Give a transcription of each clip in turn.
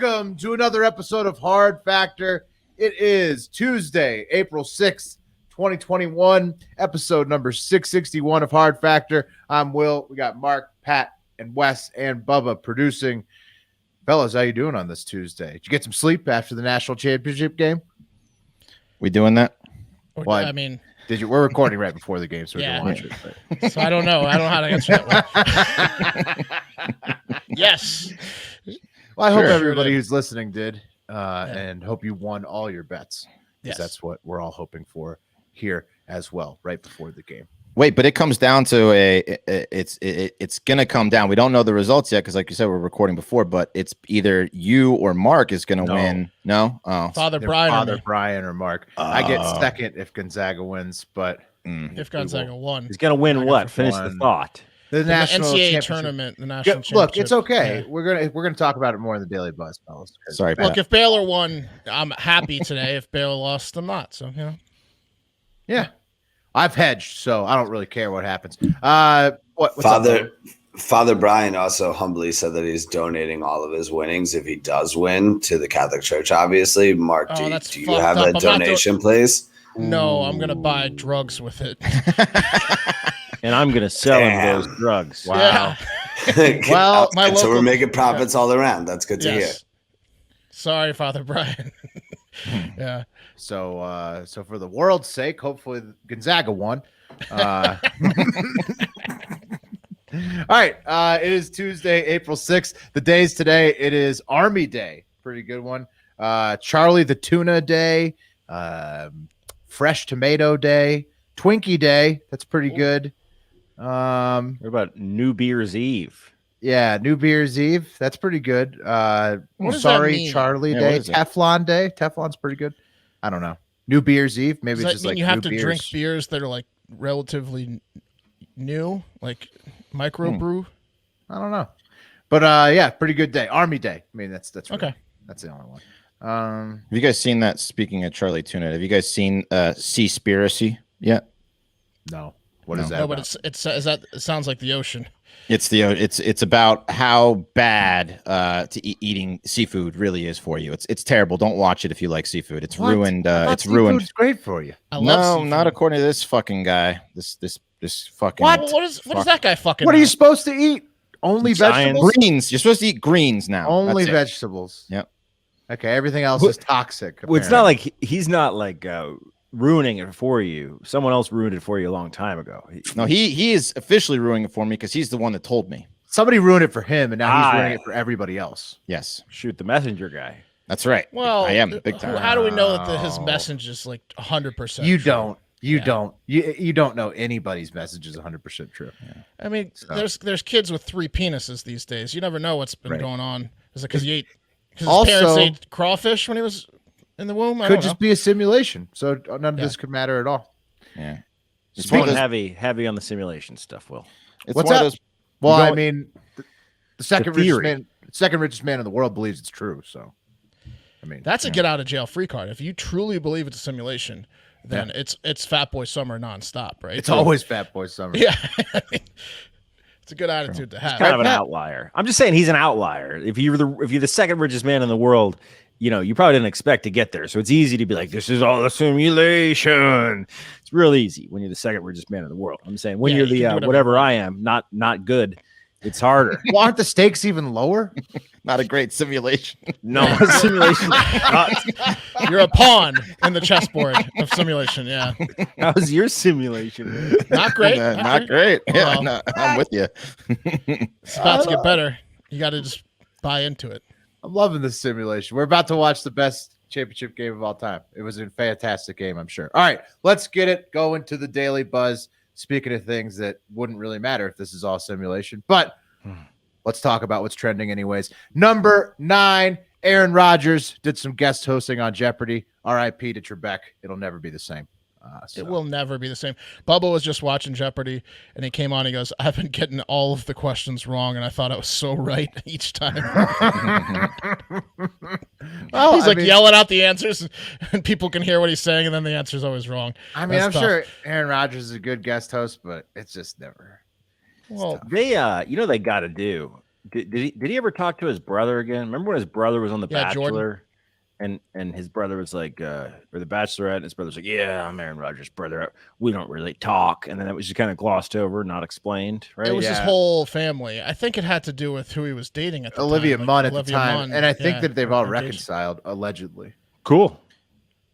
Welcome to another episode of Hard Factor. It is Tuesday, April 6th, 2021, episode number 661 of Hard Factor. I'm Will. We got Mark, Pat, and Wes, and Bubba producing. Fellas, how you doing on this Tuesday? Did you get some sleep after the national championship game? We doing that? Well, I mean, did you? We're recording right before the game, so we can watch it. But. So I don't know. I don't know how to answer that one. Yes. Well, I hope everybody who's listening did, and hope you won all your bets. Yes, that's what we're all hoping for here as well, right before the game. Wait, but it comes down to it's gonna come down. We don't know the results yet because, like you said, we're recording before. But it's either you or Mark is gonna win. No, Father Brian or Mark. I get second if Gonzaga wins, but if Gonzaga won, he's gonna win what? Finish the thought. The national NCAA tournament, the national championship. Look, it's okay. Yeah. We're gonna talk about it more in the Daily Buzz, fellas. Sorry, Pat. Look, if Baylor won, I'm happy today. If Baylor lost, I'm not. So yeah, I've hedged, so I don't really care what happens. What's Father Brian also humbly said that he's donating all of his winnings if he does win to the Catholic Church. Obviously, Mark, do you have a donation, please? No, I'm gonna buy drugs with it. And I'm going to sell him those drugs. Wow. Yeah. Well, so we're making profits all around. That's good to hear. Sorry, Father Brian. Yeah. So for the world's sake, hopefully Gonzaga won. All right. It is Tuesday, April 6th. The days today, it is Army Day. Pretty good one. Charlie the Tuna Day. Fresh Tomato Day. Twinkie Day. That's pretty good. What about New Beer's Eve? Yeah, New Beer's Eve. That's pretty good. Sorry, Charlie Day. Teflon Day. Teflon's pretty good. I don't know. New Beer's Eve. Maybe it's just like you have to drink beers that are like relatively new, like microbrew. I don't know. But yeah, pretty good day. Army Day. I mean, that's really, okay. That's the only one. Have you guys seen that? Speaking of Charlie Tuna, have you guys seen Seaspiracy yet? No. What is that? No, but it sounds like the ocean. It's about how bad eating seafood really is for you. It's terrible. Don't watch it if you like seafood. It's ruined. It's ruined. It's great for you. No, not according to this fucking guy. This fucking. What is that guy fucking? What are you supposed to eat? Only vegetables. Greens. You're supposed to eat greens now. Only vegetables. Yep. Okay. Everything else is toxic. Well, it's not like he's not like. Ruining it for you. Someone else ruined it for you a long time ago. No, he is officially ruining it for me because he's the one that told me. Somebody ruined it for him, and now he's ruining it for everybody else. Yes. Shoot the messenger guy. That's right. Well, I am big time. How do we know that his message is like 100%? You don't. You don't know anybody's message is 100% true. Yeah. I mean, there's kids with 3 penises these days. You never know what's been going on. Is it because his parents ate crawfish when he was in the womb? Could just be a simulation, so none of this could matter at all. Yeah, it's going heavy on the simulation stuff. Will, it's what's one of those? Well, I mean, the second richest man in the world believes it's true. So, I mean, that's a get out of jail free card. If you truly believe it's a simulation, then it's Fat Boy Summer nonstop, right? It's always Fat Boy Summer. Yeah, it's a good attitude to have. He's kind of an outlier. I'm just saying he's an outlier. If you're the second richest man in the world. You probably didn't expect to get there. So it's easy to be like, this is all a simulation. It's real easy when you're the second richest man in the world. I'm saying when you're the whatever I am, not good, it's harder. Well, aren't the stakes even lower? Not a great simulation. No, simulation. You're a pawn in the chessboard of simulation. Yeah. How's your simulation? Not great. Not great. Yeah, no, I'm with you. It's about to get better. You got to just buy into it. I'm loving this simulation. We're about to watch the best championship game of all time. It was a fantastic game, I'm sure. All right, let's get it going to the Daily Buzz. Speaking of things that wouldn't really matter if this is all simulation, but let's talk about what's trending anyways. Number 9, Aaron Rodgers did some guest hosting on Jeopardy. R.I.P. to Trebek. It'll never be the same. It will never be the same. Bubba was just watching Jeopardy, and he came on. He goes, "I've been getting all of the questions wrong, and I thought I was so right each time." Well, he's yelling out the answers, and people can hear what he's saying, and then the answer's always wrong. I mean, I'm sure Aaron Rodgers is a good guest host, but it's just never. Well, they got to do Did he ever talk to his brother again? Remember when his brother was on The Bachelor? Jordan. And his brother was like, or the Bachelorette, and his brother's like, yeah, I'm Aaron Rodgers' brother. We don't really talk. And then it was just kind of glossed over, not explained, right? It was his whole family. I think it had to do with who he was dating at the Olivia time. Munn at the time. And I think that they've all reconciled, allegedly. Cool.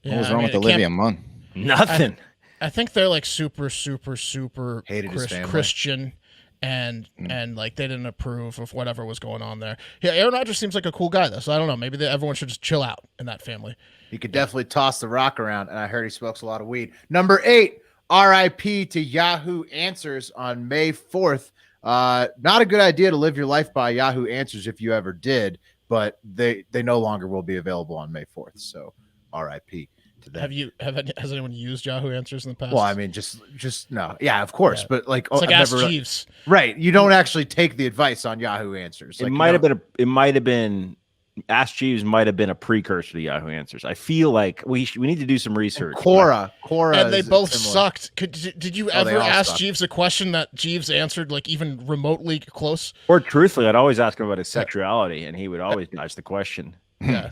What was wrong with Olivia Munn? Nothing. I think they're like super, super, super hated his family. Christian. And like they didn't approve of whatever was going on there. Yeah, Aaron Rodgers seems like a cool guy though, so I don't know. Maybe everyone should just chill out in that family. He could definitely toss the rock around, and I heard he smokes a lot of weed. Number 8, R.I.P. to Yahoo Answers on May 4th. Not a good idea to live your life by Yahoo Answers if you ever did, but they no longer will be available on May 4th. So R.I.P. to them. Has anyone used Yahoo Answers in the past? Well, I mean, just no. Yeah, of course, but like, it's like Ask Jeeves. Right. You don't actually take the advice on Yahoo Answers. It might have been Ask Jeeves might have been a precursor to Yahoo Answers. I feel like we need to do some research. Quora, and they both sucked. Did you ever ask Jeeves a question that Jeeves answered like even remotely close? Or truthfully, I'd always ask him about his sexuality, and he would always dodge the question. Yeah,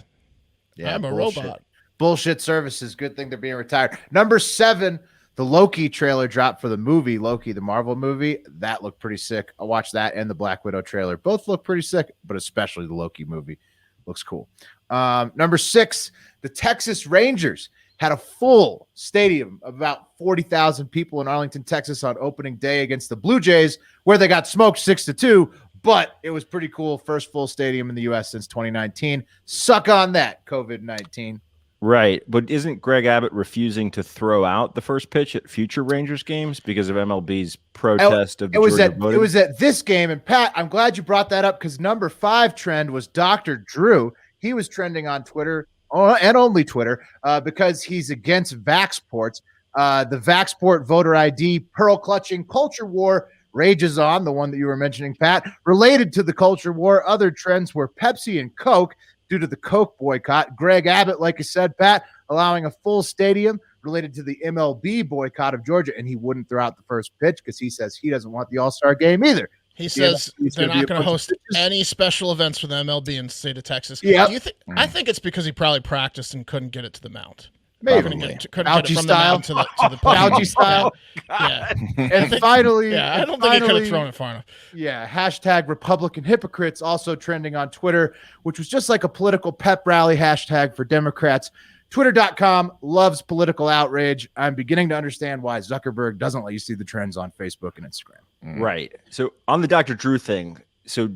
I'm a bullshit. robot. Bullshit services. Good thing they're being retired. Number 7, the Loki trailer dropped for the movie Loki, the Marvel movie. That looked pretty sick. I watched that and the Black Widow trailer. Both look pretty sick, but especially the Loki movie looks cool. Number 6, the Texas Rangers had a full stadium of about 40,000 people in Arlington, Texas on opening day against the Blue Jays, where they got smoked 6-2. But it was pretty cool. First full stadium in the U.S. since 2019. Suck on that, COVID-19. Right, but isn't Greg Abbott refusing to throw out the first pitch at future Rangers games because of MLB's protest of the Georgia voting? It was at this game, and Pat, I'm glad you brought that up because number 5 trend was Dr. Drew. He was trending on Twitter and only Twitter because he's against vaxports. The vaxport voter ID pearl clutching culture war rages on, the one that you were mentioning, Pat. Related to the culture war, other trends were Pepsi and Coke. Due to the Coke boycott, Greg Abbott, like I said, Pat, allowing a full stadium related to the MLB boycott of Georgia, and he wouldn't throw out the first pitch because he says he doesn't want the All-Star game either. He says they're not going to host any special events for the MLB in the state of Texas. Yeah, I think it's because he probably practiced and couldn't get it to the mount. Maybe couldn't get it from the mound to the Fauci style. Yeah, and finally, I don't think he could have thrown it far enough. Yeah, hashtag Republican hypocrites also trending on Twitter, which was just like a political pep rally hashtag for Democrats. Twitter.com loves political outrage. I'm beginning to understand why Zuckerberg doesn't let you see the trends on Facebook and Instagram. Right. So on the Dr. Drew thing, so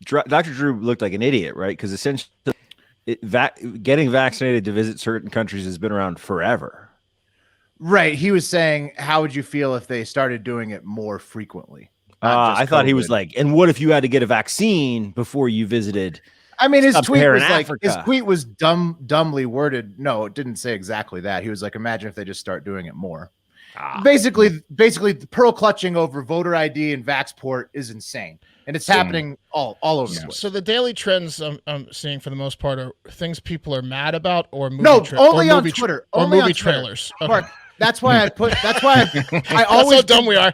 Dr. Drew looked like an idiot, right? Because essentially getting vaccinated to visit certain countries has been around forever. Right. He was saying, how would you feel if they started doing it more frequently? I thought he was like, and what if you had to get a vaccine before you visited? I mean, his tweet was dumbly worded. No, it didn't say exactly that. He was like, imagine if they just start doing it more. Basically, the pearl clutching over voter ID and vaxport is insane. And it's happening all over the place. So the daily trends I'm seeing for the most part are things people are mad about or movie only on Twitter. Or movie trailers. Okay. Mark, that's why I always that's how dumb we are.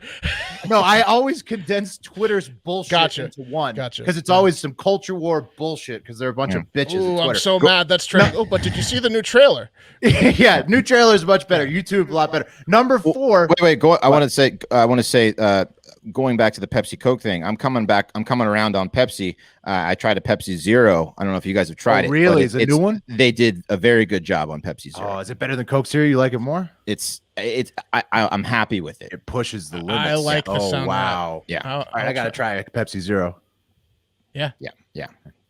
No, I always condense Twitter's bullshit into one. Because it's always some culture war bullshit because they're a bunch of bitches. Ooh, I'm so mad that's trending. Oh, but did you see the new trailer? Yeah, new trailer is much better. YouTube a lot better. Number 4. Wait. I want to say going back to the Pepsi Coke thing, I'm coming around on Pepsi. I tried a Pepsi Zero. I don't know if you guys have tried it. Really? Is it a new one? They did a very good job on Pepsi Zero. Oh, is it better than Coke Zero? You like it more? I'm happy with it. It pushes the limits. I like the sound. Wow. Yeah. All right, I gotta try a Pepsi Zero. Yeah.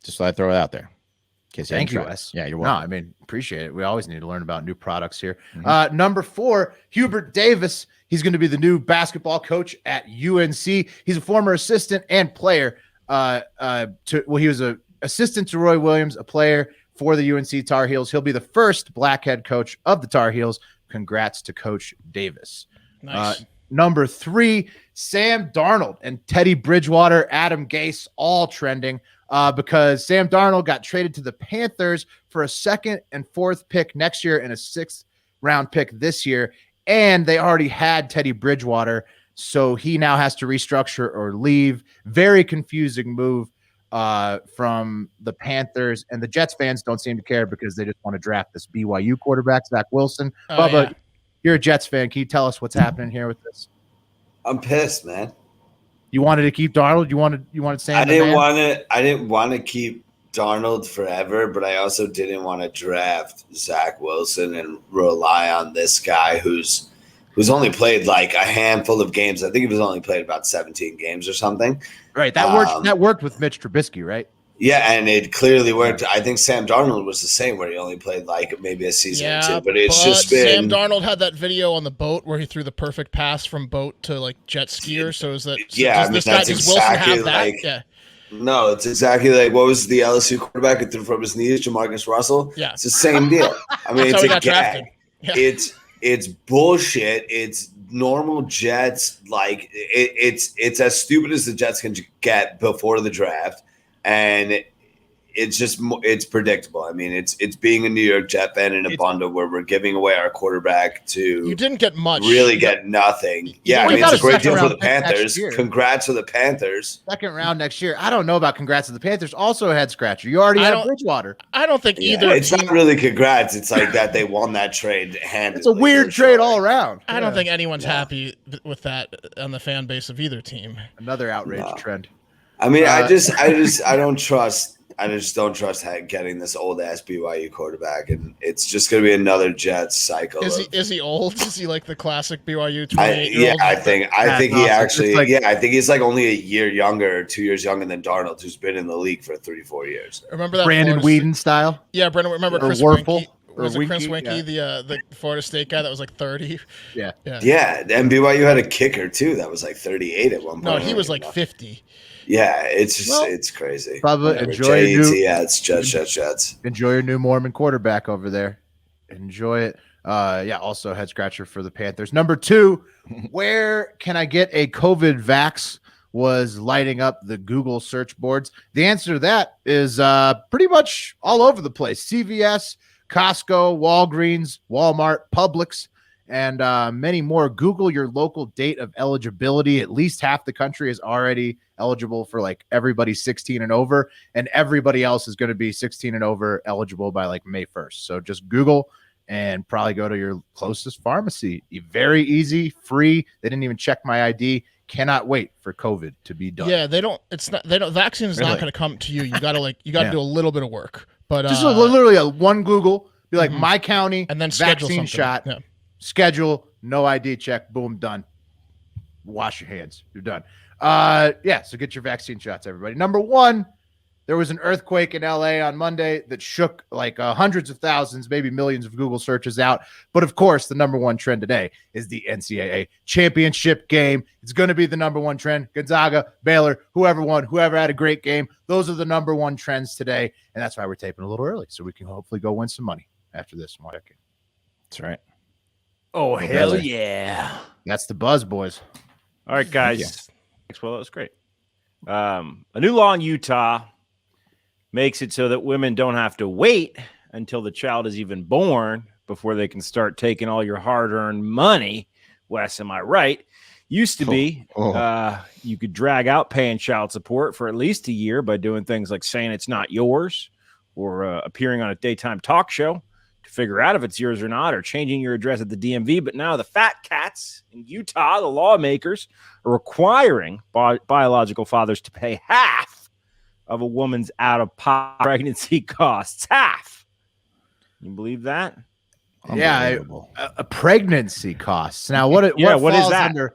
Just thought I'd throw it out there. Thank you, Wes. Yeah, you're welcome. No, I mean, appreciate it. We always need to learn about new products here. Number 4, Hubert Davis. He's going to be the new basketball coach at UNC. He's a former assistant and player. He was an assistant to Roy Williams, a player for the UNC Tar Heels. He'll be the first black head coach of the Tar Heels. Congrats to Coach Davis. Nice. Number 3, Sam Darnold and Teddy Bridgewater, Adam Gase, all trending because Sam Darnold got traded to the Panthers for a 2nd and 4th pick next year and a 6th round pick this year. And they already had Teddy Bridgewater. So he now has to restructure or leave. Very confusing move from the Panthers, and the Jets fans don't seem to care because they just want to draft this BYU quarterback, Zach Wilson. Bubba, you're a Jets fan. Can you tell us what's happening here with this? I'm pissed, man. You wanted to keep Darnold? You wanted Sam? I didn't want to keep Darnold forever, but I also didn't want to draft Zach Wilson and rely on this guy who's only played like a handful of games. I think he was only played about 17 games or something. Right. That worked with Mitch Trubisky, right? Yeah, and it clearly worked. I think Sam Darnold was the same, where he only played like maybe a season or two. But it's just been. Sam Darnold had that video on the boat where he threw the perfect pass from boat to like jet skier. So is that? Does exactly Wilson have that? Yeah. No, it's exactly like what was the LSU quarterback who threw from his knees, Jamarcus Russell? Yeah, it's the same deal. I mean, it's a gag. Yeah. It's bullshit. It's normal Jets. Like it's as stupid as the Jets can get before the draft. And it's predictable. I mean, it's being a New York Jet fan in a bundle where we're giving away our quarterback to. You didn't get much. Really get nothing. Yeah, I mean, it's a great deal for the Panthers. Congrats to the Panthers. Second round next year. I don't know about congrats to the Panthers. Also a head scratcher. You already have Bridgewater. I don't think either. It's not really congrats. It's like that they won that trade handedly. It's a weird trade all around. I don't think anyone's happy with that on the fan base of either team. Another outrage trend. I mean, I just don't trust getting this old ass BYU quarterback, and it's just going to be another Jets cycle. Is he old? Is he like the classic BYU 28-year-old? I think he actually. I think he's like only a year younger, 2 years younger than Darnold, who's been in the league for 3-4 years. Remember that Brandon Whedon style? Yeah, Brandon. Remember Chris Winkie? Was it Chris Winkie, the Florida State guy that was like 30? Yeah. And BYU had a kicker too that was like 38 at one point. No, he was like 50. Yeah, it's just it's crazy. Bubba, Jets. Enjoy your new Mormon quarterback over there. Enjoy it. Also head scratcher for the Panthers. Number 2, where can I get a COVID vax? Was lighting up the Google search boards. The answer to that is pretty much all over the place. CVS, Costco, Walgreens, Walmart, Publix, and many more. Google your local date of eligibility. At least half the country is already eligible for like everybody 16 and over, and everybody else is going to be 16 and over eligible by like May 1st. So just Google and probably go to your closest pharmacy. Very easy, free. They didn't even check my ID. Cannot wait for COVID to be done. Yeah, vaccine is not going to come to you. You got to do a little bit of work. But just literally one Google, be like my county, and then schedule vaccine shot. Yeah. Schedule, no ID check, boom, done. Wash your hands, you're done. So get your vaccine shots, everybody. Number 1, there was an earthquake in LA on Monday that shook like hundreds of thousands, maybe millions of Google searches out. But of course, the number 1 trend today is the NCAA championship game. It's going to be the number 1 trend. Gonzaga, Baylor, whoever won, whoever had a great game. Those are the number 1 trends today. And that's why we're taping a little early, so we can hopefully go win some money after this one. That's right. Oh, hell yeah. That's the buzz, boys. All right, guys. Well, that was great. A new law in Utah makes it so that women don't have to wait until the child is even born before they can start taking all your hard-earned money. Wes, am I right? Used to be you could drag out paying child support for at least a year by doing things like saying it's not yours or appearing on a daytime talk show to figure out if it's yours or not, or changing your address at the DMV. But now the fat cats in Utah, the lawmakers, are requiring biological fathers to pay half of a woman's out-of-pocket pregnancy costs. Half. You believe that? Yeah, a pregnancy costs. Now, what is that?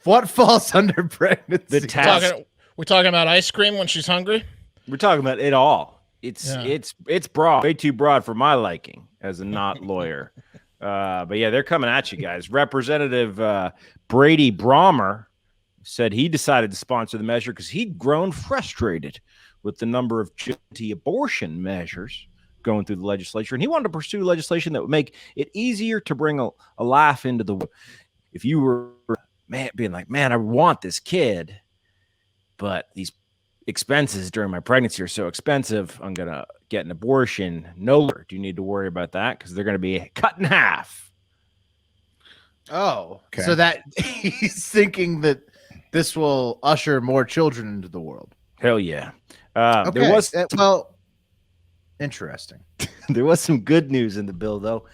What falls under pregnancy? The test. We're talking about ice cream when she's hungry? We're talking about it all. It's broad, way too broad for my liking as a not lawyer. But yeah, they're coming at you guys. Representative Brady Brommer said he decided to sponsor the measure because he'd grown frustrated with the number of anti-abortion measures going through the legislature, and he wanted to pursue legislation that would make it easier to bring a laugh into the. If you were being like, man, I want this kid, but these expenses during my pregnancy are so expensive, I'm gonna get an abortion. No, do you need to worry about that because they're going to be cut in half. Oh, Okay. so that he's thinking that this will usher more children into the world. Hell yeah. Okay. There was well, interesting. there was some good news in the bill, though.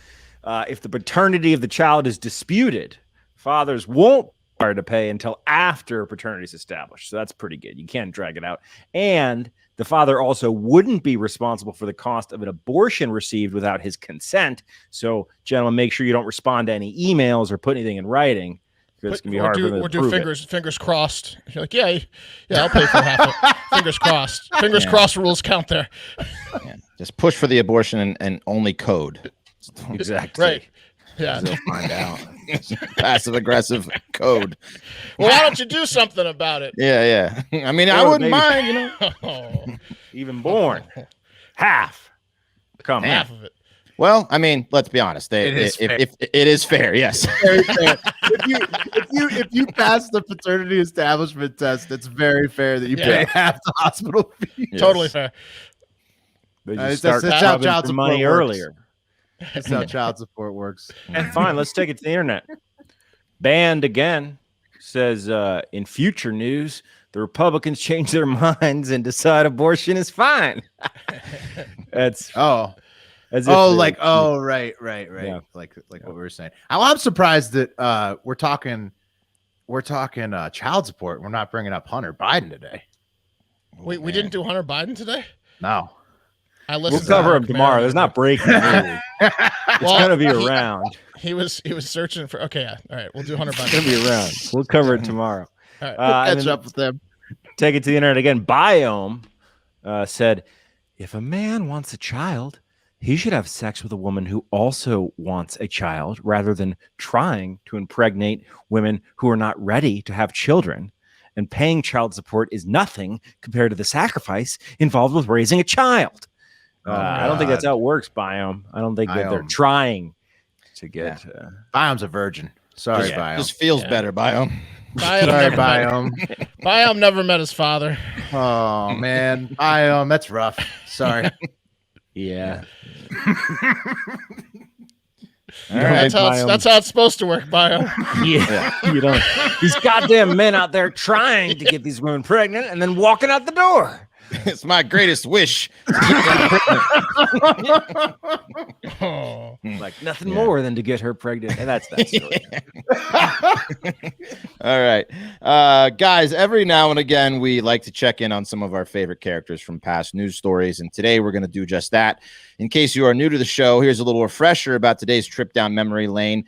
If the paternity of the child is disputed, fathers won't be required to pay until after paternity is established. So that's pretty good. You can't drag it out. And the father also wouldn't be responsible for the cost of an abortion received without his consent. So, gentlemen, make sure you don't respond to any emails or put anything in writing. It's gonna be hard for them to prove fingers crossed. You're like, yeah, I'll pay for half it. Fingers crossed. Fingers crossed. Rules count there. Yeah. Just push for the abortion and only code. Exactly. Right. Yeah. They'll find out. Passive aggressive code. Well, why don't you do something about it? Yeah. I mean, I Or wouldn't maybe- mind, Oh, Even born. Half. Come on. half of it. Well, I mean, let's be honest. It is If it is fair, yes. Very fair. If you pass the paternity establishment test, it's very fair that you pay half the hospital fee. Yes. Totally fair. They That's- just start that's how rubbing child for money support works. earlier. That's how child support works. And fine, let's take it to the internet. Banned again says in future news, the Republicans change their minds and decide abortion is fine. That's Oh, as if right. Yeah. Like what we were saying. I'm surprised that we're talking child support. We're not bringing up Hunter Biden today. Wait, we didn't do Hunter Biden today? No. I we'll listened. cover to him tomorrow. There's not breaking news. It's gonna be around. He was searching for. Okay, yeah. All right, we'll do Hunter It's gonna Biden. be around. We'll cover it tomorrow. All right. And Catch then up with them. take it to the internet again. Biome said, if a man wants a child, he should have sex with a woman who also wants a child rather than trying to impregnate women who are not ready to have children. And paying child support is nothing compared to the sacrifice involved with raising a child. I don't think that's how it works, Biome. I don't think that they're Biome. trying to get. Biome's a virgin. Sorry, Biome. Just feels better, Biome. Sorry, Biome. Biome never met his father. Oh man, Biome, that's rough. Sorry. Yeah. All right. That's how it's supposed to work, Biome. Yeah. You know, these goddamn men out there trying to get these women pregnant and then walking out the door. It's my greatest wish. Oh. Like nothing more than to get her pregnant. And that's that story. All right. Guys, every now and again, we like to check in on some of our favorite characters from past news stories. And today we're going to do just that. In case you are new to the show, here's a little refresher about today's trip down memory lane.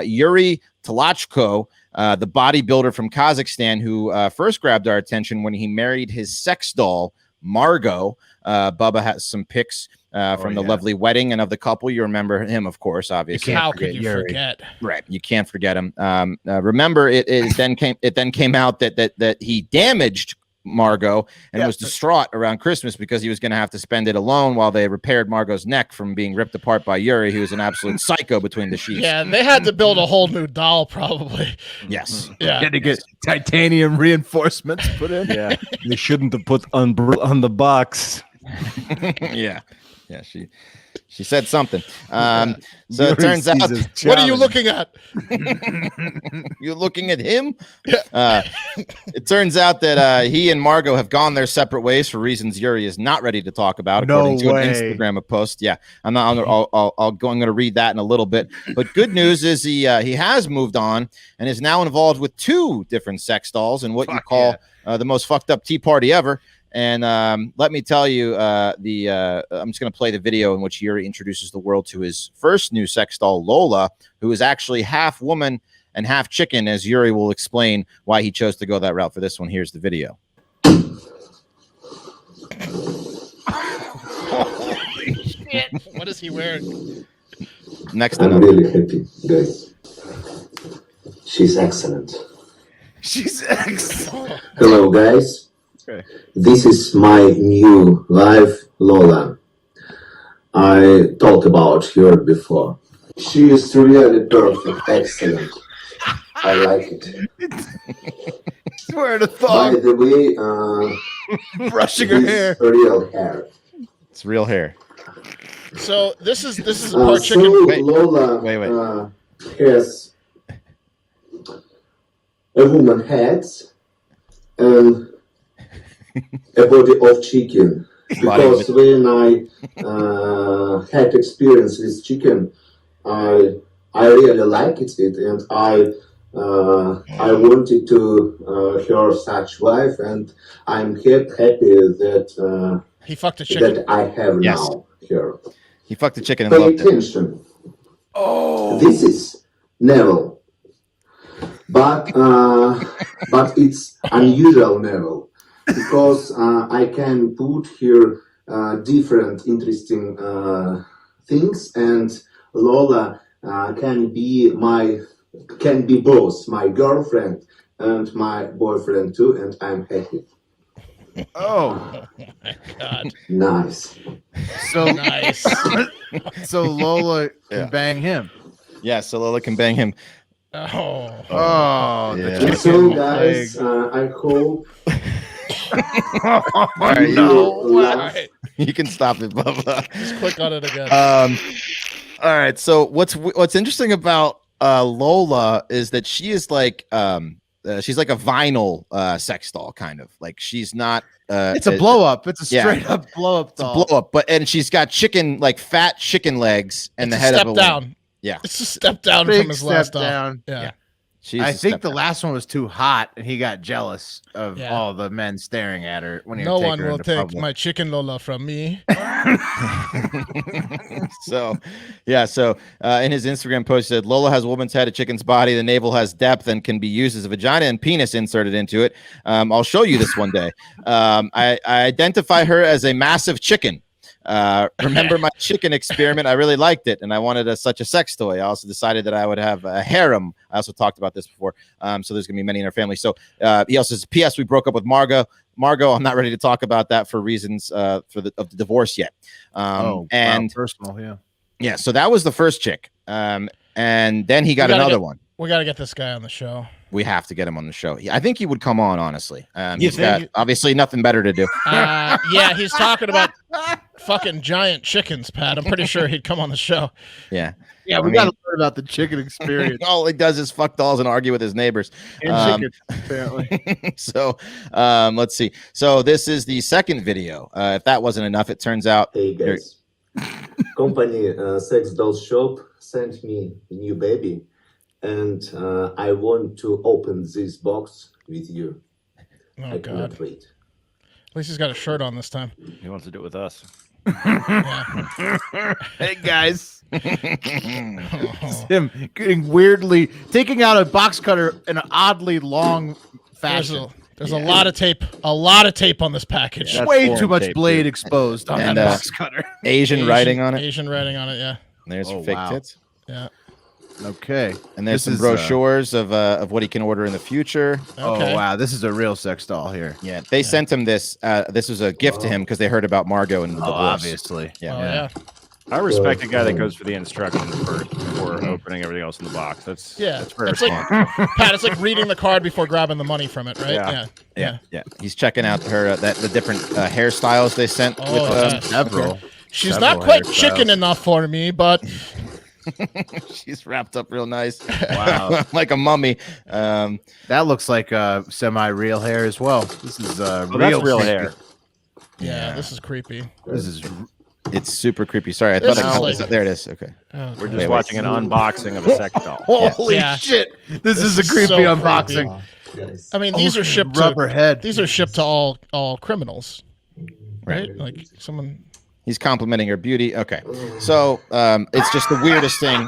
Yuri Tolochko, the bodybuilder from Kazakhstan, who first grabbed our attention when he married his sex doll, Margo. Bubba has some pics from the lovely wedding and of the couple. You remember him, of course, obviously. How could you forget? Right, you can't forget him. Remember, it then came out that he damaged Margo and was distraught around Christmas because he was going to have to spend it alone while they repaired Margo's neck from being ripped apart by Yuri, who was an absolute psycho between the sheets. Yeah, they had to build a whole new doll, probably. Yes. Yeah. Had to get titanium reinforcements put in. Yeah. They shouldn't have put on the box. Yeah. She said something. So it turns out, What are you looking at? you're looking at him. It turns out that he and Margo have gone their separate ways for reasons Yuri is not ready to talk about, No according to way. an Instagram post. Yeah, I'm going to read that in a little bit. But good news is he has moved on and is now involved with 2 different sex dolls and what you call the most fucked up tea party ever. And let me tell you, I'm just going to play the video in which Yuri introduces the world to his first new sex doll, Lola, who is actually half woman and half chicken, as Yuri will explain why he chose to go that route for this one. Here's the video. Holy shit. What is he wearing? Next I'm up. really happy, guys. She's excellent. She's excellent. Hello, guys. Okay. This is my new live Lola. I talked about her before. She is really perfect, excellent. I like it. She's wearing a By thong, the way, brushing her this hair. real hair. It's real hair. So this is a part So chicken. Wait. Lola Wait. has a woman has a body of chicken. Because when I had experience with chicken, I really liked it, and I wanted to her such wife, and I'm happy that he fucked a chicken. that I have now here. He fucked the chicken and Pay loved attention. it. Oh, This is Neville, but it's unusual Neville because I can put here different interesting things, and Lola can be both my girlfriend and my boyfriend too, and I'm happy. Oh my God. Nice. So nice. So Lola can bang him. Yeah, so Lola can bang him. Oh, yeah. So guys, I hope you can stop it, Bubba. Just click on it again. All right. So what's interesting about Lola is that she is like she's like a vinyl sex doll, kind of like she's not. It's a blow up. It's a straight up blow up doll. Blow up, and she's got fat chicken legs and the head of a down. Yeah, it's a step down Big from his step last down. Yeah. I think the last one was too hot, and he got jealous of all the men staring at her. When no one will take my chicken Lola from me. So in his Instagram post, he said Lola has a woman's head, a chicken's body. The navel has depth and can be used as a vagina and penis inserted into it. I'll show you this one day. I identify her as a massive chicken. Remember my chicken experiment? I really liked it, and I wanted such a sex toy. I also decided that I would have a harem. I also talked about this before. So there's gonna be many in our family. So he also says, P.S. We broke up with Margo. I'm not ready to talk about that for reasons of the divorce yet. And personal, yeah. So that was the first chick, and then he got another one. We got to get this guy on the show. We have to get him on the show. I think he would come on, honestly. He's got obviously nothing better to do. Yeah, he's talking about fucking giant chickens, Pat. I'm pretty sure he'd come on the show. Yeah. Yeah, we got to learn about the chicken experience. All he does is fuck dolls and argue with his neighbors. And chickens, apparently. So let's see. So this is the second video. If that wasn't enough, it turns out. Hey guys, company sex doll shop sent me a new baby. And I want to open this box with you. I cannot wait. At least he's got a shirt on this time. He wants to do it with us. Hey guys. It's him getting weirdly taking out a box cutter in an oddly long fashion. There's a lot of tape. A lot of tape on this package. Yeah, way too much blade exposed on that box cutter. Asian writing on it. Asian writing on it. Yeah. There's fake tits. Yeah. Okay. And there's some brochures of what he can order in the future. Okay. Oh wow, this is a real sex doll here. Yeah, they sent him this. This was a gift to him because they heard about Margo and the divorce. Obviously. Yeah. I respect a guy that goes for the instructions first before opening everything else in the box. That's very like, Pat, it's like reading the card before grabbing the money from it, right? Yeah. He's checking out her the different hairstyles they sent with several. She's not quite chicken enough for me, but she's wrapped up real nice. Wow. Like a mummy. That looks like semi-real hair as well. This is real hair. Yeah, this is creepy. It's super creepy. Sorry, I thought there it is. Okay. We're just watching an unboxing of a sex doll. Holy shit. This is a creepy unboxing. I mean, these are shipped Rubberhead. These are shipped to all criminals. Right? Like someone. He's complimenting her beauty. Okay. So it's just the weirdest thing.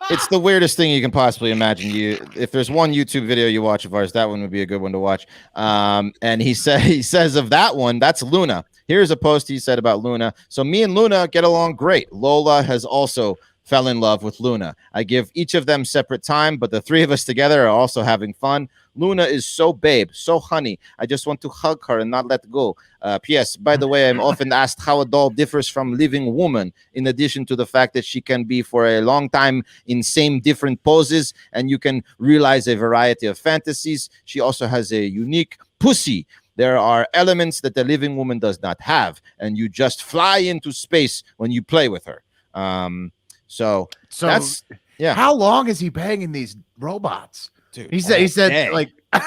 It's the weirdest thing you can possibly imagine. If there's one YouTube video you watch of ours, that one would be a good one to watch. And he says of that one, that's Luna. Here's a post he said about Luna. So me and Luna get along great. Lola has also fell in love with Luna. I give each of them separate time, but the three of us together are also having fun. Luna is so babe, so honey. I just want to hug her and not let go. P.S. By the way, I'm often asked how a doll differs from living woman, in addition to the fact that she can be for a long time in same different poses, and you can realize a variety of fantasies. She also has a unique pussy. There are elements that the living woman does not have, and you just fly into space when you play with her. So that's how long is he banging these robots? Dude, he said like I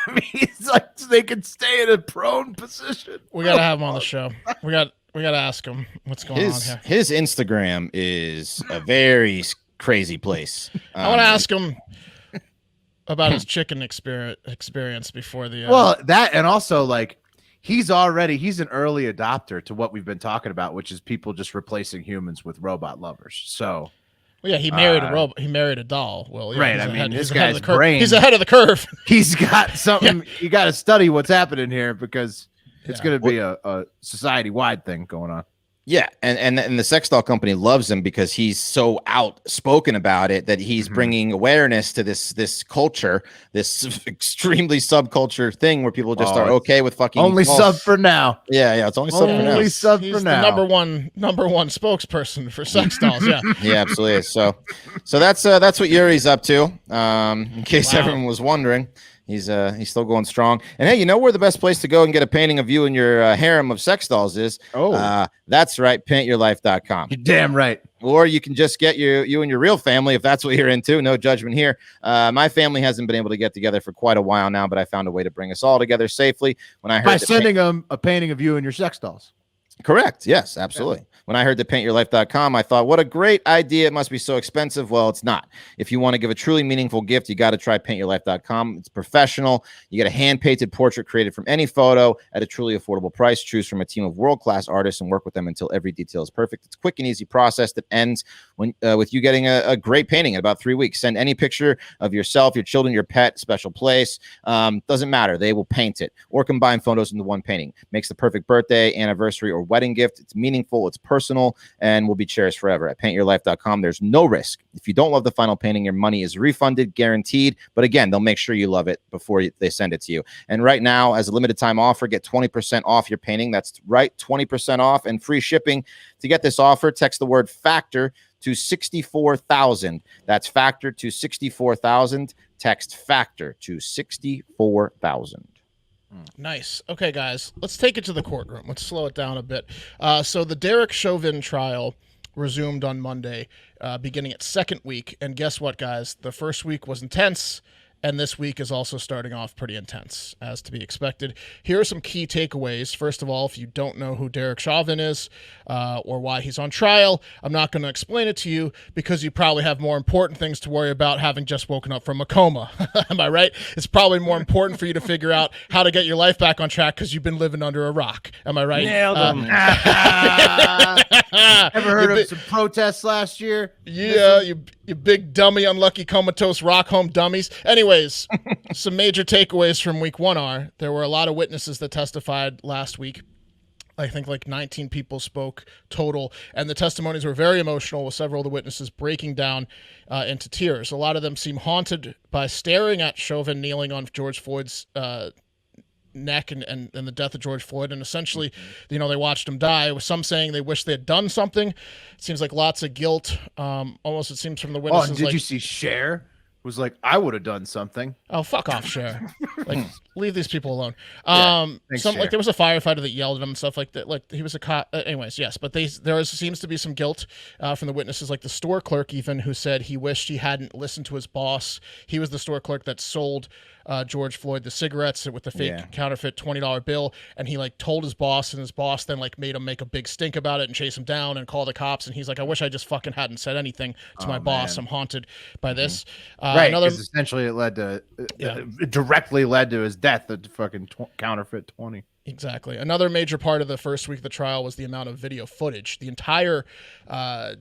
mean, it's like they can stay in a prone position. We gotta have him on the show. We got to ask him what's going on here. His Instagram is a very crazy place. I want to ask him about his chicken experience before the. Well, that and also like he's an early adopter to what we've been talking about, which is people just replacing humans with robot lovers. So. Well, yeah, he married a robot. He married a doll. Well, yeah, right. I mean, this guy's brain. He's ahead of the curve. He's got something. You got to study what's happening here because it's going to be a society-wide thing going on. Yeah, and the sex doll company loves him because he's so outspoken about it that he's bringing awareness to this culture, this extremely subculture thing where people just are okay with fucking only sub for now. Yeah, it's only sub for now. Only sub he's for now. The number one spokesperson for sex dolls. Yeah, yeah, absolutely. So that's what Yuri's up to. In case everyone was wondering. He's still going strong. And hey, you know where the best place to go and get a painting of you and your harem of sex dolls is? That's right, paintyourlife.com. You're damn right. Or you can just get you and your real family if that's what you're into. No judgment here. My family hasn't been able to get together for quite a while now, but I found a way to bring us all together safely. When I heard by sending them a painting of you and your sex dolls. Correct. Yes, absolutely. Yeah. When I heard the paintyourlife.com, I thought, what a great idea. It must be so expensive. Well, it's not. If you want to give a truly meaningful gift, you got to try paintyourlife.com. It's professional. You get a hand-painted portrait created from any photo at a truly affordable price. Choose from a team of world-class artists and work with them until every detail is perfect. It's a quick and easy process that ends with you getting a great painting in about 3 weeks. Send any picture of yourself, your children, your pet, special place. Doesn't matter. They will paint it or combine photos into one painting. Makes the perfect birthday, anniversary, or wedding gift. It's meaningful, it's personal, and will be cherished forever. At paintyourlife.com, there's no risk. If you don't love the final painting, your money is refunded, guaranteed. But again, they'll make sure you love it before they send it to you. And right now, as a limited time offer, get 20% off your painting. That's right, 20% off and free shipping. To get this offer, text the word FACTOR to 64,000. That's FACTOR to 64,000. Text FACTOR to 64,000. Nice. Okay, guys, let's take it to the courtroom. Let's slow it down a bit. So the Derek Chauvin trial resumed on Monday, beginning its second week. And guess what, guys? The first week was intense, and this week is also starting off pretty intense, as to be expected. Here are some key takeaways. First of all, if you don't know who Derek Chauvin is or why he's on trial, I'm not going to explain it to you because you probably have more important things to worry about having just woken up from a coma. Am I right? It's probably more important for you to figure out how to get your life back on track because you've been living under a rock. Am I right? Nailed him. Ever heard of some protests last year? Yeah, you big dummy, unlucky, comatose, rock home dummies. Anyways, some major takeaways from week one are there were a lot of witnesses that testified last week. I think like 19 people spoke total, and the testimonies were very emotional, with several of the witnesses breaking down into tears. A lot of them seem haunted by staring at Chauvin kneeling on George Floyd's neck and the death of George Floyd, and essentially, they watched him die. With some saying they wish they had done something. It seems like lots of guilt. Almost, it seems from the witnesses. Oh, did you see Cher? Was like, I would have done something. Oh, fuck off, Cher. Like, leave these people alone. Thanks, like there was a firefighter that yelled at him and stuff like that. Like he was a cop. Anyways, yes, but seems to be some guilt from the witnesses, like the store clerk even, who said he wished he hadn't listened to his boss. He was the store clerk that sold George Floyd the cigarettes with the fake counterfeit $20 bill, and he like told his boss, and his boss then like made him make a big stink about it and chase him down and call the cops. And he's like, I wish I just fucking hadn't said anything to my boss. I'm haunted by this. Right, because essentially it led to it directly led to his death. The fucking counterfeit 20. Exactly. Another major part of the first week of the trial was the amount of video footage. The entire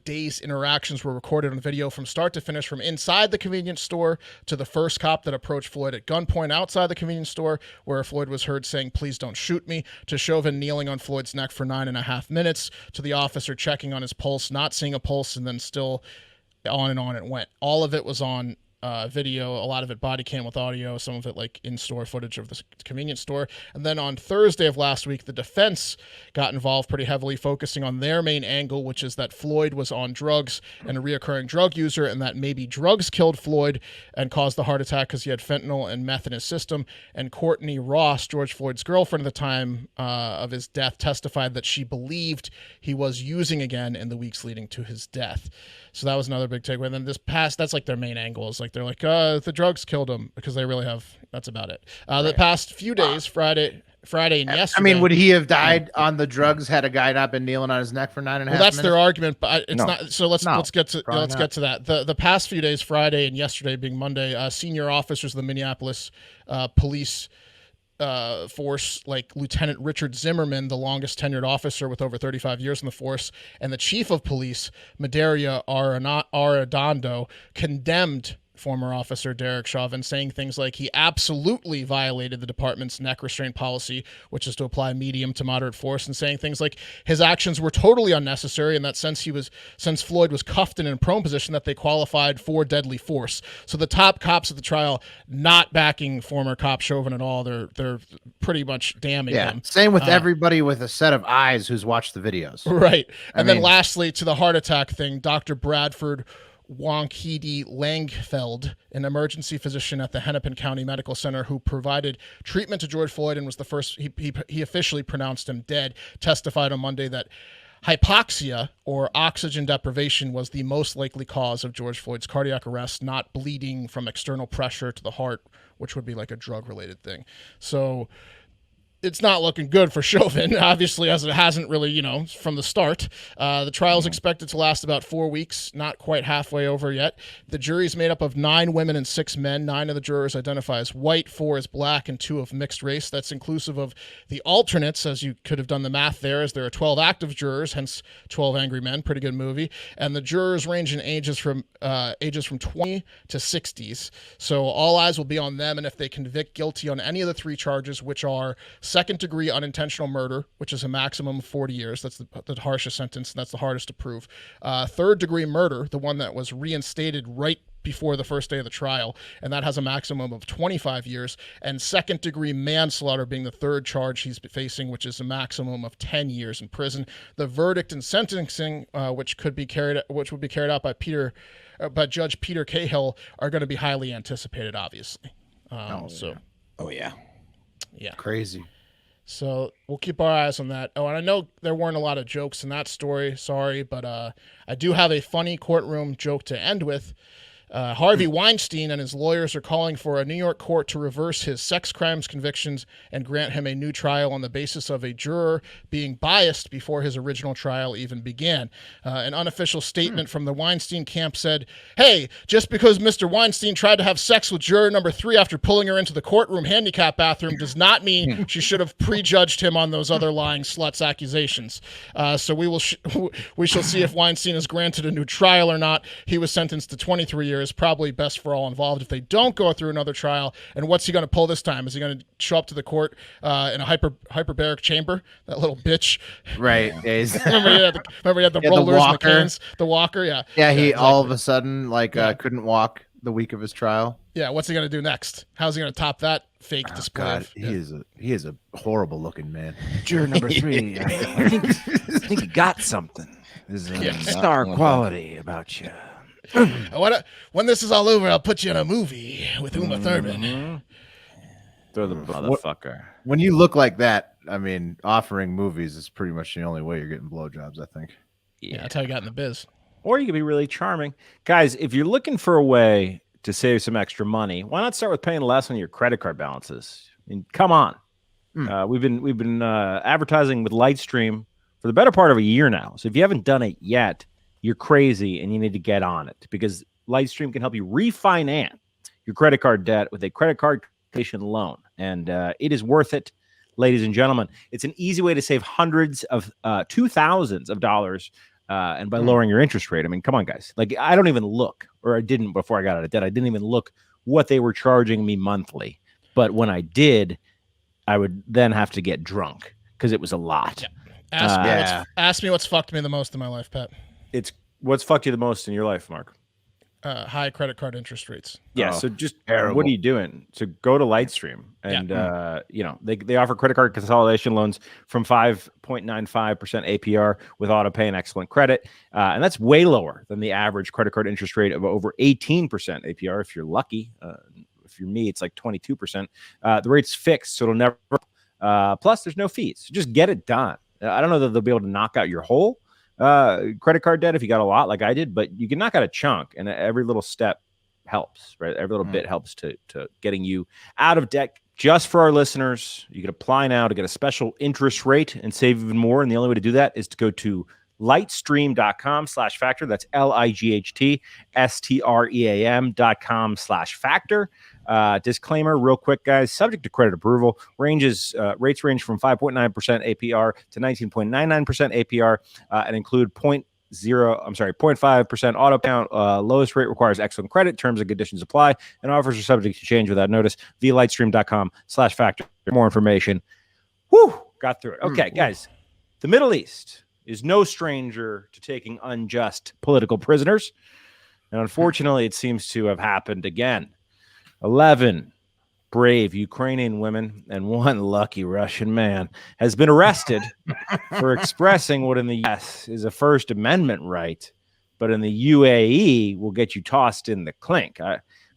day's interactions were recorded on video from start to finish, from inside the convenience store to the first cop that approached Floyd at gunpoint outside the convenience store, where Floyd was heard saying, "Please don't shoot me," to Chauvin kneeling on Floyd's neck for 9.5 minutes, to the officer checking on his pulse, not seeing a pulse, and then still on and on it went. All of it was on video, a lot of it body cam with audio, some of it like in-store footage of the convenience store. And then on Thursday of last week, the defense got involved pretty heavily, focusing on their main angle, which is that Floyd was on drugs and a reoccurring drug user, and that maybe drugs killed Floyd and caused the heart attack because he had fentanyl and meth in his system. And Courtney Ross, George Floyd's girlfriend at the time of his death, testified that she believed he was using again in the weeks leading to his death. So that was another big takeaway. And then that's like their main angle is like they're like the drugs killed him because they really have. That's about it. The past few days, Friday and yesterday. I mean, would he have died on the drugs had a guy not been kneeling on his neck for 9.5 minutes? Well, that's their argument, but it's not. So let's get to that. The past few days, Friday and yesterday being Monday, senior officers of the Minneapolis police force, like Lieutenant Richard Zimmerman, the longest tenured officer with over 35 years in the force, and the chief of police, Medaria Arredondo, condemned former officer Derek Chauvin, saying things like he absolutely violated the department's neck restraint policy, which is to apply medium to moderate force, and saying things like his actions were totally unnecessary, and that since Floyd was cuffed and in a prone position, that they qualified for deadly force. So the top cops at the trial not backing former cop Chauvin at all. They're pretty much damning him. Same with everybody with a set of eyes who's watched the videos. Right. Then lastly, to the heart attack thing, Dr. Bradford Wankede Langfeld, an emergency physician at the Hennepin County Medical Center who provided treatment to George Floyd and was the first, he officially pronounced him dead, testified on Monday that hypoxia or oxygen deprivation was the most likely cause of George Floyd's cardiac arrest, not bleeding from external pressure to the heart, which would be like a drug-related thing. So it's not looking good for Chauvin, obviously, as it hasn't really, from the start. The trial is expected to last about 4 weeks, not quite halfway over yet. The jury is made up of 9 women and 6 men. 9 of the jurors identify as white, 4 as black, and 2 of mixed race. That's inclusive of the alternates, as you could have done the math there, as there are 12 active jurors, hence 12 Angry Men, pretty good movie. And the jurors range in ages from 20 to 60s. So all eyes will be on them, and if they convict guilty on any of the 3 charges, which are second-degree unintentional murder, which is a maximum of 40 years. That's the harshest sentence, and that's the hardest to prove. Third-degree murder, the one that was reinstated right before the first day of the trial, and that has a maximum of 25 years. And second-degree manslaughter being the third charge he's facing, which is a maximum of 10 years in prison. The verdict and sentencing, which would be carried out by Judge Peter Cahill, are going to be highly anticipated, obviously. Yeah, crazy. So we'll keep our eyes on that. Oh, and I know there weren't a lot of jokes in that story. Sorry, but I do have a funny courtroom joke to end with. Harvey Weinstein and his lawyers are calling for a New York court to reverse his sex crimes convictions and grant him a new trial on the basis of a juror being biased before his original trial even began. An unofficial statement from the Weinstein camp said, "Hey, just because Mr. Weinstein tried to have sex with juror number 3 after pulling her into the courtroom handicap bathroom does not mean she should have prejudged him on those other lying sluts accusations." So we shall see if Weinstein is granted a new trial or not. He was sentenced to 23 years. Probably best for all involved if they don't go through another trial. And what's he going to pull this time? Is he going to show up to the court in a hyperbaric chamber? That little bitch. Right. Remember he had the rollers and the canes? The walker, yeah. Yeah, he exactly. All of a sudden couldn't walk the week of his trial. Yeah, what's he going to do next? How's he going to top that fake display? God, he is a horrible looking man. Juror number 3, I think you got something. There's a star quality about you. When this is all over, I'll put you in a movie with Uma Thurman. Throw the motherfucker. When you look like that, I mean, offering movies is pretty much the only way you're getting blowjobs, I think. Yeah, that's how you got in the biz. Or you could be really charming. Guys, if you're looking for a way to save some extra money, why not start with paying less on your credit card balances? I mean, come on. We've been advertising with Lightstream for the better part of a year now. So if you haven't done it yet, you're crazy and you need to get on it, because Lightstream can help you refinance your credit card debt with a credit card loan. And it is worth it, ladies and gentlemen. It's an easy way to save hundreds of to thousands of dollars and by lowering your interest rate. I mean, come on, guys. Like, I don't even look, or I didn't before I got out of debt. I didn't even look what they were charging me monthly. But when I did, I would then have to get drunk because it was a lot. Yeah. Ask me what's fucked me the most in my life, Pat. It's what's fucked you the most in your life, Mark? High credit card interest rates. Yeah. So just what are you doing? So go to Lightstream and, they offer credit card consolidation loans from 5.95% APR with auto pay and excellent credit. And that's way lower than the average credit card interest rate of over 18% APR. If you're lucky, if you're me, it's like 22%. The rate's fixed, so it'll never, plus there's no fees. So just get it done. I don't know that they'll be able to knock out your hole, credit card debt if you got a lot like I did, but you can knock out a chunk, and every little step helps, right? Every little bit helps to getting you out of debt. Just for our listeners, you can apply now to get a special interest rate and save even more. And the only way to do that is to go to lightstream.com/factor. That's lightstream.com/factor. Disclaimer real quick, guys, subject to credit approval. Rates range from 5.9% APR to 19.99% APR and include 0.5% auto count. Lowest rate requires excellent credit. Terms and conditions apply, and offers are subject to change without notice. Via lightstream.com/factor. More information. Whew, got through it. Okay, guys, the Middle East is no stranger to taking unjust political prisoners, and unfortunately, it seems to have happened again. 11 brave Ukrainian women and one lucky Russian man has been arrested for expressing what in the U.S. is a First Amendment right, but in the UAE will get you tossed in the clink.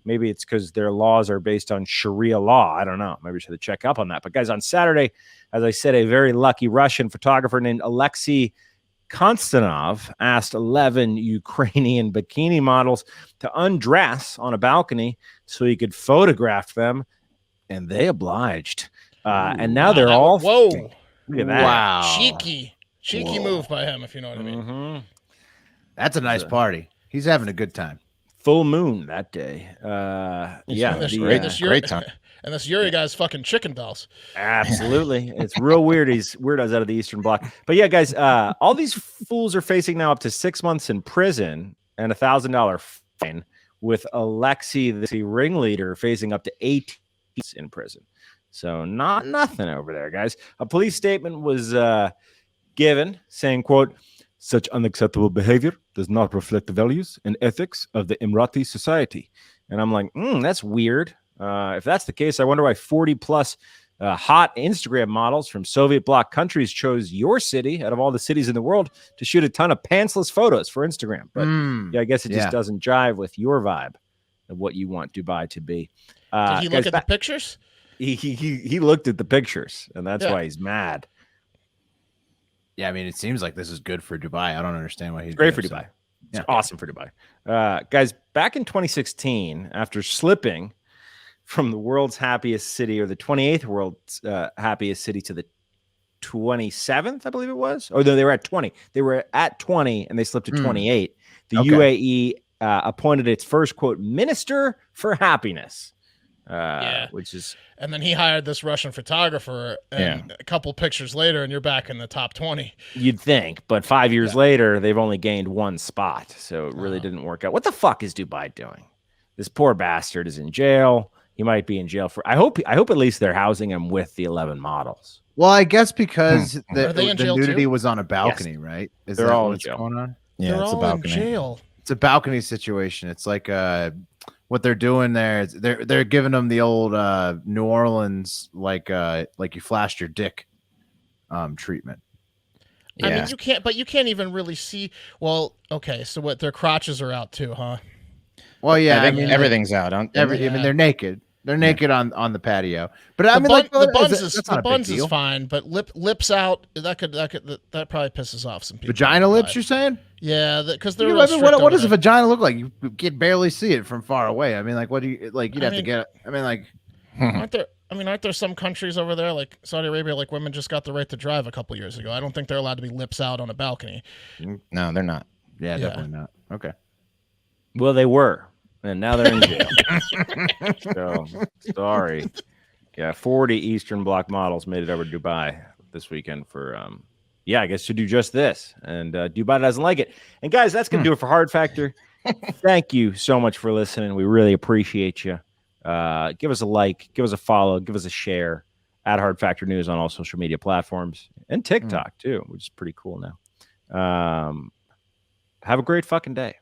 Maybe it's because their laws are based on Sharia law. I don't know. Maybe we should check up on that. But guys, on Saturday, as I said, a very lucky Russian photographer named Alexey Konstov asked 11 Ukrainian bikini models to undress on a balcony so he could photograph them, and they obliged. And now they're all... Whoa. Look at that. Wow. Cheeky move by him, if you know what I mean. Mm-hmm. That's a nice party. He's having a good time. Full moon that day. Great time. And this Yuri guy's fucking chicken bells. Absolutely. It's real weird. He's weirdos out of the Eastern Bloc. But yeah, guys, all these fools are facing now up to 6 months in prison and $1,000 fine, with Alexey, the ringleader, facing up to 8 years in prison. So nothing over there, guys. A police statement was given saying, quote, "Such unacceptable behavior does not reflect the values and ethics of the Emirati society." And I'm like, that's weird. If that's the case, I wonder why 40 plus hot Instagram models from Soviet bloc countries chose your city out of all the cities in the world to shoot a ton of pantsless photos for Instagram. But yeah, I guess it just doesn't jive with your vibe of what you want Dubai to be. Did he look at the pictures? He looked at the pictures, and that's why he's mad. Yeah, I mean, it seems like this is good for Dubai. I don't understand why he's great for Dubai. It's awesome for Dubai. Guys, back in 2016, after slipping from the world's happiest city, or the 28th world's happiest city, to the 27th, I believe it was. Or no, they were at 20. They were at 20, and they slipped to 28. The UAE appointed its first, quote, minister for happiness, which is... And then he hired this Russian photographer, and a couple pictures later, and you're back in the top 20. You'd think, but 5 years later, they've only gained one spot, so it really didn't work out. What the fuck is Dubai doing? This poor bastard is in jail. He might be in jail for... I hope at least they're housing him with the 11 models. Well, I guess because the nudity too? was on a balcony, right? Is They're that all what's in jail. going on? Yeah, They're it's a all balcony. in jail. It's a balcony situation. It's like what they're doing there. They're giving them the old New Orleans like you flashed your dick treatment. I mean, you can't even really see. Well, okay, so what? Their crotches are out too, huh? Well, yeah, I mean, everything's out. I mean, they're naked. They're naked on the patio. But I mean, the buns is fine, but lips out. That probably pisses off some people. Vagina lips, you're saying? Yeah, because they're. What does a vagina look like? You can barely see it from far away. I mean, like, what do you like? You'd have to get. I mean, like, aren't there some countries over there, like Saudi Arabia, like women just got the right to drive a couple years ago? I don't think they're allowed to be lips out on a balcony. No, they're not. Yeah, definitely not. Okay. Well, they were, and now they're in jail. So sorry. Yeah, 40 Eastern Bloc models made it over to Dubai this weekend for I guess to do just this. And Dubai doesn't like it. And guys, that's gonna do it for Hard Factor. Thank you so much for listening. We really appreciate you. Give us a like, give us a follow, give us a share at Hard Factor News on all social media platforms and TikTok too, which is pretty cool now. Have a great fucking day.